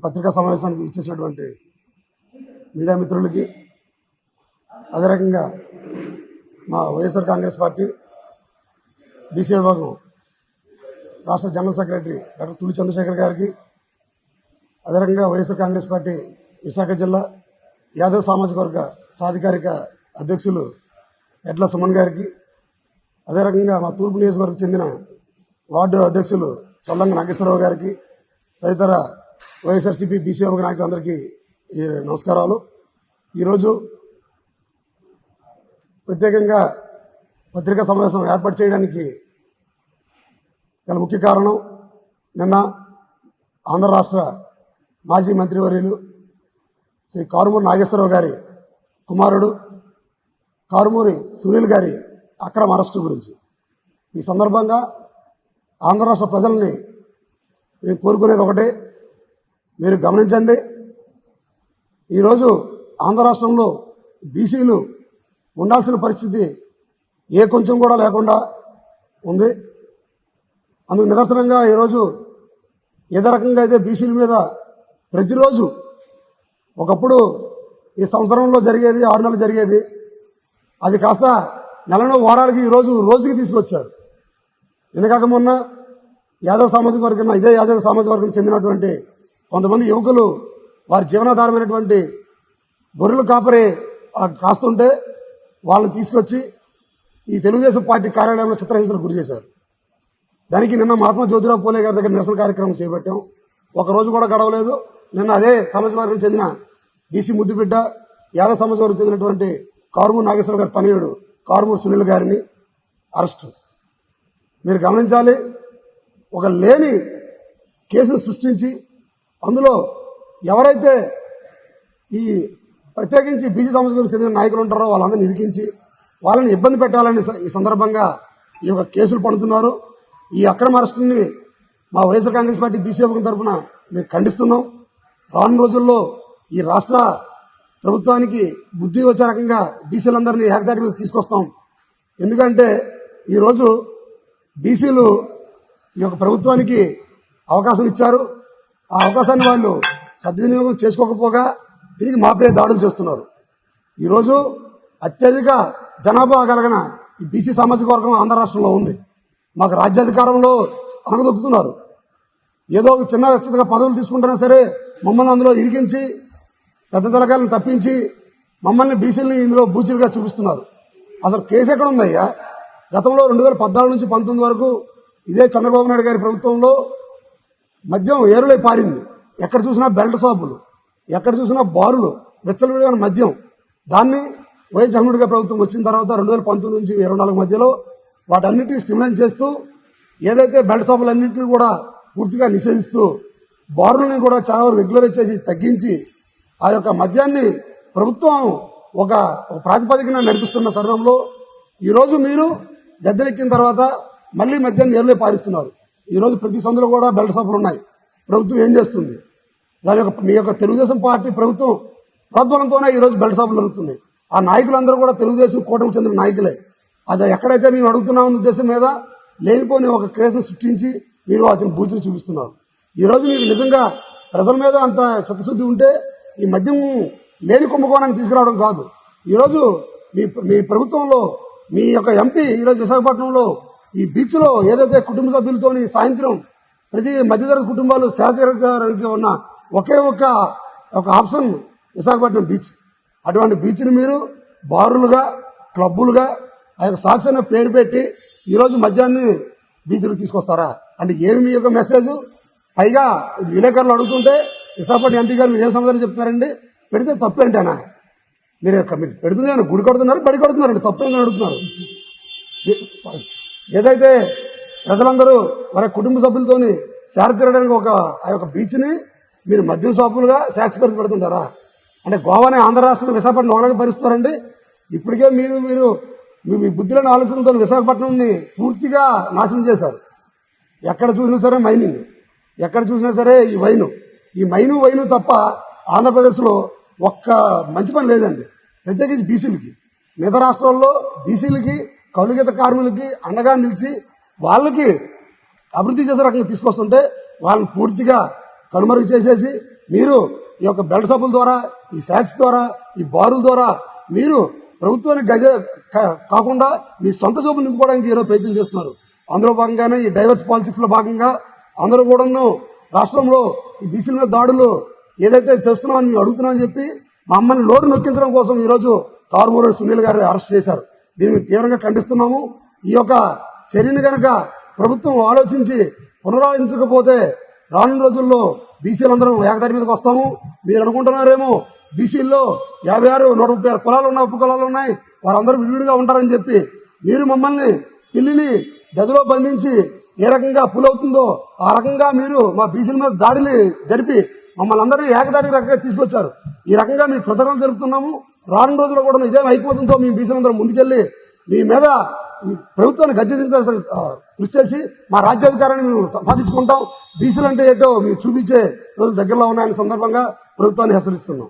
పత్రికా సమావేశానికి ఇచ్చేసినటువంటి మీడియా మిత్రులకి, అదే రకంగా మా వైఎస్ఆర్ కాంగ్రెస్ పార్టీ బీసీ విభాగం రాష్ట్ర జనరల్ సెక్రటరీ డాక్టర్ తులి చంద్రశేఖర్ గారికి, అదే రకంగా వైఎస్ఆర్ కాంగ్రెస్ పార్టీ విశాఖ జిల్లా యాదవ్ సామాజిక వర్గ సాధికారిక అధ్యక్షులు ఎడ్ల సుమన్ గారికి, అదే రకంగా మా తూర్పు నియోజకవర్గం చెందిన వార్డు అధ్యక్షులు చొల్లంగ నాగేశ్వరరావు గారికి, తదితర వైఎస్ఆర్సీపీ బీసీ విభాగ నాయకులందరికీ నమస్కారాలు. ఈరోజు ప్రత్యేకంగా పత్రికా సమావేశం ఏర్పాటు చేయడానికి గల ముఖ్య కారణం, నిన్న ఆంధ్ర రాష్ట్ర మాజీ మంత్రివర్యులు శ్రీ కారుమూరి నాగేశ్వరరావు గారి కుమారుడు కారుమూరి సునీల్ గారి అక్రమ అరెస్టు గురించి. ఈ సందర్భంగా ఆంధ్ర రాష్ట్ర ప్రజల్ని మేము కోరుకునేది ఒకటే, మీరు గమనించండి. ఈరోజు ఆంధ్ర రాష్ట్రంలో బీసీలు ఉండాల్సిన పరిస్థితి ఏ కొంచెం కూడా లేకుండా ఉంది. అందుకు నిదర్శనంగా ఈరోజు ఏదో రకంగా అయితే బీసీల మీద ప్రతిరోజు, ఒకప్పుడు ఈ సంవత్సరంలో జరిగేది 6 నెలలు జరిగేది, అది కాస్త నెలలో వారాలకి ఈరోజు రోజుకి తీసుకొచ్చారు. ఎందుకాక మొన్న యాదవ్ సామాజిక వర్గం, ఇదే యాదవ్ సామాజిక వర్గం చెందినటువంటి కొంతమంది యువకులు వారి జీవనాధారమైనటువంటి గొర్రెలు కాపరి కాస్తుంటే వాళ్ళని తీసుకొచ్చి ఈ తెలుగుదేశం పార్టీ కార్యాలయంలో చిత్రహింసలకు గురి చేశారు. దానికి నిన్న మహాత్మా జ్యోతిరావు పూలే గారి దగ్గర నిరసన కార్యక్రమం చేపట్టాం. ఒకరోజు కూడా గడవలేదు. నిన్న అదే సామాజిక వర్గం చెందిన బీసీ ముద్దుబిడ్డ యాదవ్ సామాజిక వర్గం చెందినటువంటి కారుమూరి నాగేశ్వర గారి తనయుడు కారుమూరి సునీల్ గారిని అరెస్టు. మీరు గమనించాలి, ఒక లేని కేసును సృష్టించి అందులో ఎవరైతే ఈ ప్రత్యేకించి బీసీ సామాజిక చెందిన నాయకులు ఉంటారో వాళ్ళందరినీ ఇరికించి వాళ్ళని ఇబ్బంది పెట్టాలని ఈ సందర్భంగా ఈ యొక్క కేసులు పడుతున్నారు. ఈ అక్రమ అరెస్టుని మా వైఎస్ఆర్ కాంగ్రెస్ పార్టీ బీసీ విభాగం తరఫున మేము ఖండిస్తున్నాం. రానున్న రోజుల్లో ఈ రాష్ట్ర ప్రభుత్వానికి బుద్ధి వచ్చే రకంగా బీసీలందరినీ ఏకదాటి మీద తీసుకొస్తాం. ఎందుకంటే ఈరోజు బీసీలు ఈ యొక్క ప్రభుత్వానికి అవకాశం ఇచ్చారు. ఆ అవకాశాన్ని వాళ్ళు సద్వినియోగం చేసుకోకపోగా తిరిగి మాపే దాడులు చేస్తున్నారు. ఈరోజు అత్యధిక జనాభా కలిగిన ఈ బీసీ సామాజిక వర్గం ఆంధ్ర రాష్ట్రంలో ఉంది. మాకు రాజ్యాధికారంలో అనగదొక్కుతున్నారు. ఏదో ఒక చిన్నగా పదవులు తీసుకుంటున్నా సరే మమ్మల్ని అందులో ఇరికించి పెద్ద తలకాయలను తప్పించి మమ్మల్ని బీసీలని ఇందులో బూచీలుగా చూపిస్తున్నారు. అసలు కేసు ఎక్కడ ఉందయ్యా? గతంలో 2014 నుంచి 19 వరకు ఇదే చంద్రబాబు నాయుడు గారి ప్రభుత్వంలో మద్యం ఏరులై పారింది. ఎక్కడ చూసినా బెల్ట్ షాపులు, ఎక్కడ చూసినా బారులు, విచ్చలవిడిన మద్యం. దాన్ని వైఎస్ జగన్మోహన్ గారి ప్రభుత్వం వచ్చిన తర్వాత 2019 నుంచి 2024 మధ్యలో వాటన్నిటిని స్టిమ్యులేట్ చేస్తూ ఏదైతే బెల్ట్ షాపులన్నింటినీ కూడా పూర్తిగా నిషేధిస్తూ బారులని కూడా చాలా వరకు రెగ్యులరైజ్ చేసి తగ్గించి ఆ యొక్క మద్యాన్ని ప్రభుత్వం ఒక ప్రాతిపదికన నడిపిస్తున్న తరుణంలో ఈరోజు మీరు గద్దెనెక్కిన తర్వాత మళ్ళీ మద్యాన్ని ఏరులే పారిస్తున్నారు. ఈరోజు ప్రతి సందులో కూడా బెల్ట్ షాపులు ఉన్నాయి. ప్రభుత్వం ఏం చేస్తుంది? దాని యొక్క మీ యొక్క తెలుగుదేశం పార్టీ ప్రభుత్వం ప్రోద్బలంతోనే ఈరోజు బెల్ట్ షాపులు జరుగుతున్నాయి. ఆ నాయకులందరూ కూడా తెలుగుదేశం కూటమికి చెందిన నాయకులే. అది ఎక్కడైతే మేము అడుగుతున్నామన్న ఉద్దేశం మీద లేనిపోని ఒక కేసును సృష్టించి మీరు అతని బూచిని చూపిస్తున్నారు. ఈరోజు మీకు నిజంగా ప్రజల మీద అంత చిత్తశుద్ధి ఉంటే ఈ మద్యం లేని కుంభకోణాన్ని తీసుకురావడం కాదు. ఈరోజు మీ ప్రభుత్వంలో మీ యొక్క ఎంపీ ఈరోజు విశాఖపట్నంలో ఈ బీచ్లో ఏదైతే కుటుంబ సభ్యులతోని సాయంత్రం ప్రతి మధ్యతరగతి కుటుంబాలు సేదతీరడానికి ఉన్న ఒకే ఒక ఆప్షన్ విశాఖపట్నం బీచ్. అటువంటి బీచ్ని మీరు బారులుగా, క్లబ్బులుగా ఆ యొక్క సాక్స్ అనే పేరు పెట్టి ఈరోజు మద్యాన్ని బీచ్లకు తీసుకొస్తారా? అంటే ఏమి మీ యొక్క మెసేజ్? పైగా విలేకరులు అడుగుతుంటే విశాఖపట్నం ఎంపీ గారు మీరు ఏం సమాధానం చెప్తున్నారండి? పెడితే తప్పేంటేనా? మీరు పెడుతుంది గుడి కడుతున్నారు, బడి కడుతున్నారండి, తప్పేందని అడుగుతున్నారు. ఏదైతే ప్రజలందరూ వారి కుటుంబ సభ్యులతోని సేరతీరడానికి ఆ యొక్క బీచ్ని మీరు మద్యం షాపులుగా శాక్స్ పేరు పెడుతుంటారా? అంటే గోవానే ఆంధ్ర రాష్ట్రంలో విశాఖపట్నం ఒకలాగా భరిస్తారండి. ఇప్పటికే మీరు మీ బుద్ధిలోని ఆలోచనతో విశాఖపట్నంని పూర్తిగా నాశనం చేశారు. ఎక్కడ చూసినా సరే మైనింగ్, ఎక్కడ చూసినా సరే ఈ వైను తప్ప ఆంధ్రప్రదేశ్లో ఒక్క మంచి పని లేదండి. ప్రత్యేకించి బీసీలకి. మిగతా రాష్ట్రాల్లో బీసీలకి, కౌలుగీత కార్మికులకి అండగా నిలిచి వాళ్ళకి అభివృద్ధి చేసే రకంగా తీసుకొస్తుంటే వాళ్ళని పూర్తిగా కనుమరుగు చేసేసి మీరు ఈ యొక్క బెల్ట్ సబ్బుల ద్వారా, ఈ శాక్స్ ద్వారా, ఈ బారుల ద్వారా మీరు ప్రభుత్వానికి కాకుండా మీ సొంత జోబులు నింపుకోవడానికి ఈరోజు ప్రయత్నం చేస్తున్నారు. అందులో భాగంగానే ఈ డైవర్స్ పాలిటిక్స్ లో భాగంగా అందరూ కూడాను రాష్ట్రంలో ఈ బీసీల మీద దాడులు ఏదైతే చేస్తున్నామని మేము అడుగుతున్నామని చెప్పి మమ్మల్ని నోరు నొక్కించడం కోసం ఈరోజు కారుమూరి సునీల్ గారిని అరెస్ట్ చేశారు. దీన్ని తీవ్రంగా ఖండిస్తున్నాము. ఈ యొక్క చర్యను కనుక ప్రభుత్వం ఆలోచించి పునరాలోచించకపోతే రానున్న రోజుల్లో బీసీలందరం ఏకదారి మీదకి వస్తాము. మీరు అనుకుంటున్నారేమో బీసీల్లో 56, 136 కులాలు ఉన్నాయి, ఉప కులాలు ఉన్నాయి, వారందరూ విడివిడిగా ఉంటారని చెప్పి మీరు మమ్మల్ని పిల్లిని గదిలో బంధించి ఏ రకంగా పులవుతుందో ఆ రకంగా మీరు మా బీసీల మీద దాడులు జరిపి మమ్మల్ని అందరినీ ఏకదాటి రకంగా తీసుకొచ్చారు. ఈ రకంగా మీ కృతజ్ఞతలు జరుపుతున్నాము. రానున్న రోజుల్లో కూడా ఇదే ఐకమత్యంతో మేము బీసీలందరం ముందుకెళ్లి మీ మీద ప్రభుత్వాన్ని గద్దెదించాల్సిన కృషి చేసి మా రాజ్యాధికారాన్ని మేము సంపాదించుకుంటాం. బీసీలు అంటే ఏంటో మేము చూపించే రోజులు దగ్గరలో ఉన్నాయనే సందర్భంగా ప్రభుత్వాన్ని హెచ్చరిస్తున్నాం.